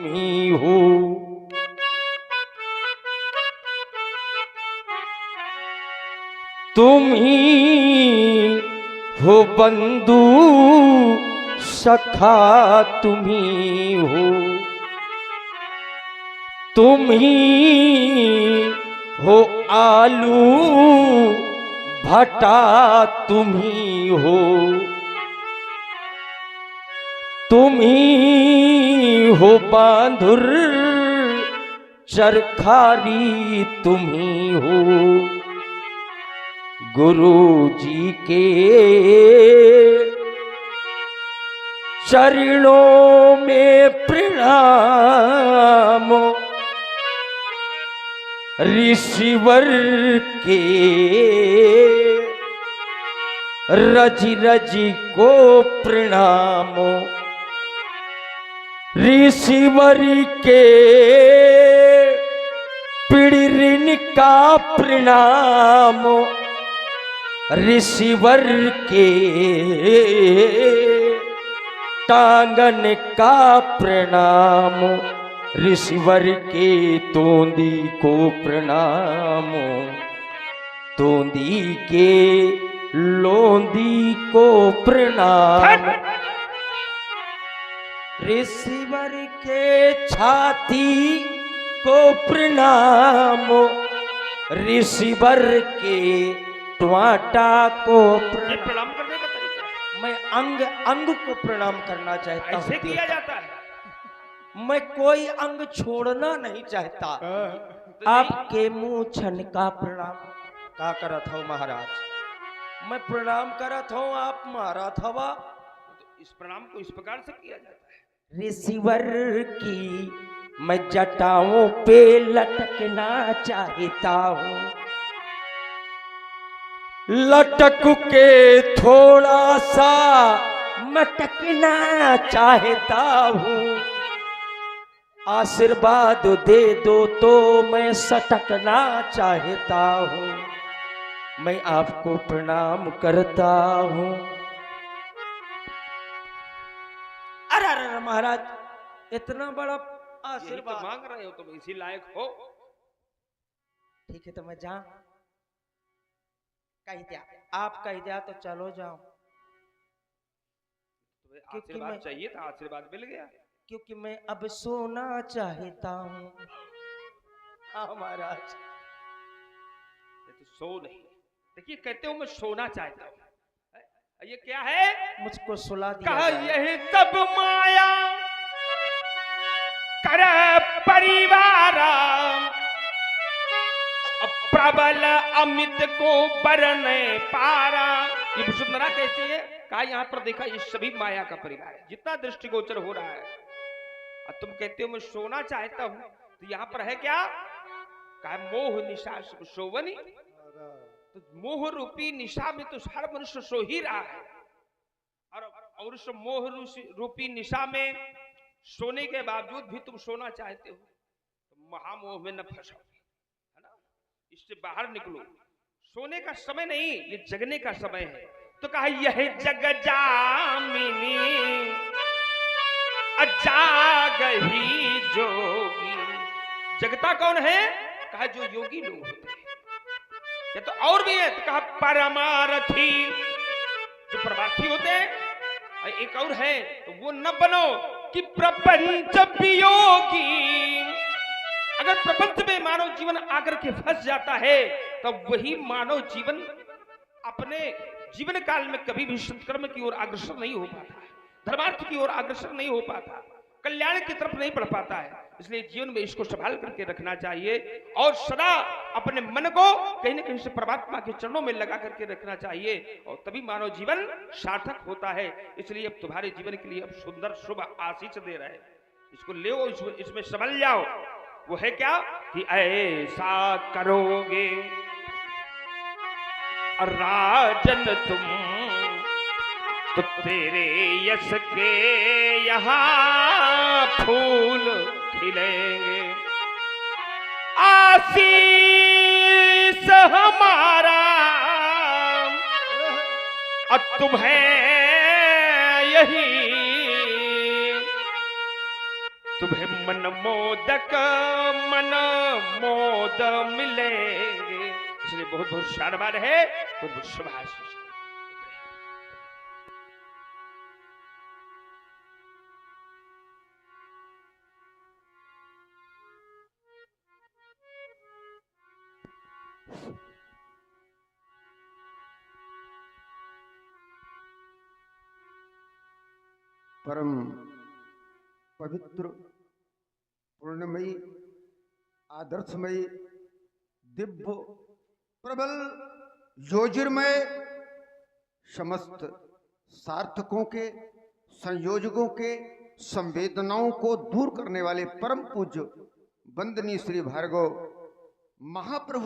ही हो। तुम ही हो बंधु सखा, तुम ही हो। तुम ही हो आलू भटा, तुम ही हो। तुम ही हो बांधुर चरखारी, तुम ही हो। गुरु जी के चरणों में प्रणाम, ऋषिवर के रज रज को प्रणाम। ऋषिवर के पीढ़ी ऋण का प्रणाम, ऋषिवर के टांगन का प्रणाम। ऋषिवर के तोंदी को प्रणाम, तोंदी के लोंदी को प्रणाम। ऋषिवर के छाती को प्रणाम, ऋषिवर के ट्वाटा को प्रणाम करने का तरीका है। मैं अंग अंग को प्रणाम करना चाहता हूँ। ऐसे किया जाता है। मैं कोई अंग छोड़ना नहीं चाहता। आपके मुंह छन का प्रणाम का करत हो महाराज। मैं प्रणाम करत हूँ, आप मारत हवा। तो इस प्रणाम को इस प्रकार से किया जाता है। ऋषिवर की मैं जटाओं पे लटकना चाहता हूँ, लटक के थोड़ा सा मटकना चाहता हूँ। आशीर्वाद दे दो तो मैं सटकना चाहता हूँ। मैं आपको प्रणाम करता हूँ। अरे अरे महाराज, इतना बड़ा यही तो आशीर्वाद मांग रहे हो, तुम इसी लायक हो। ठीक है तो मैं जा कह दिया, आप कह दिया तो चलो जाओ। तुम्हें क्योंकि आशीर्वाद मैं चाहिए था, आशीर्वाद मिल गया। क्योंकि मैं अब सोना चाहता हूँ। हाँ महाराज। ये तो सो नहीं। देखिए कहते हो मैं सोना चाहता हूँ। ये क्या है? मुझको सुला दिया कहा जाए। यही सब माया कर परिवार, प्रबल अमित को बरने पारा। ये वसुंधरा कहती है, कहा यहाँ पर देखा ये सभी माया का परिवार है, जितना दृष्टिगोचर हो रहा है। और तुम कहते हो मैं सोना चाहता हूं, तो यहाँ पर है क्या? कहा मोह निशा सोवनी। तो मोह रूपी निशा में तो हर मनुष्य सो ही रहा है। और उस मोह रूपी निशा में सोने के बावजूद भी तुम सोना चाहते हो, तो महामोह में न फंसो, है ना? इससे बाहर निकलो। सोने का समय नहीं, ये जगने का समय है। तो कहा यह जग जामिनी अजाग ही जोगी। जगता कौन है? कहा जो योगी लोग होते हैं। या तो और भी है, तो कहा परमारथी, जो परमार्थी होते हैं। और एक और है, तो वो न बनो कि प्रपंच वियोगी। अगर प्रपंच में मानव जीवन आकर के फंस जाता है, तब वही मानव जीवन अपने जीवन काल में कभी भी सत्कर्म की ओर अग्रसर नहीं हो पाता है, धर्मार्थ की ओर अग्रसर नहीं हो पाता, कल्याण की तरफ नहीं बढ़ पाता है। इसलिए जीवन में इसको संभाल करके रखना चाहिए और सदा अपने मन को कहीं ना कहीं से परमात्मा के चरणों में लगा करके रखना चाहिए, और तभी मानव जीवन सार्थक होता है। इसलिए अब तुम्हारे जीवन के लिए अब सुंदर शुभ आशीष दे रहे हैं, इसको ले, इसमें संभल जाओ। वो है क्या कि ऐसा करोगे राजन तुम, तो तेरे यश के यहाँ फूल खिलेंगे। आशीष हमारा और तुम्हें यही, तुम्हें मन मोदक मन मोद मिलेंगे। इसलिए बहुत बहुत शानवार है, बहुत बहुत शुभाश। परम पवित्र पूर्णमयी आदर्शमयी दिव्य प्रबल ज्योतिर्मय समस्त सार्थकों के संयोजकों के संवेदनाओं को दूर करने वाले परम पूज्य वंदनीय श्री भार्गव महाप्रभु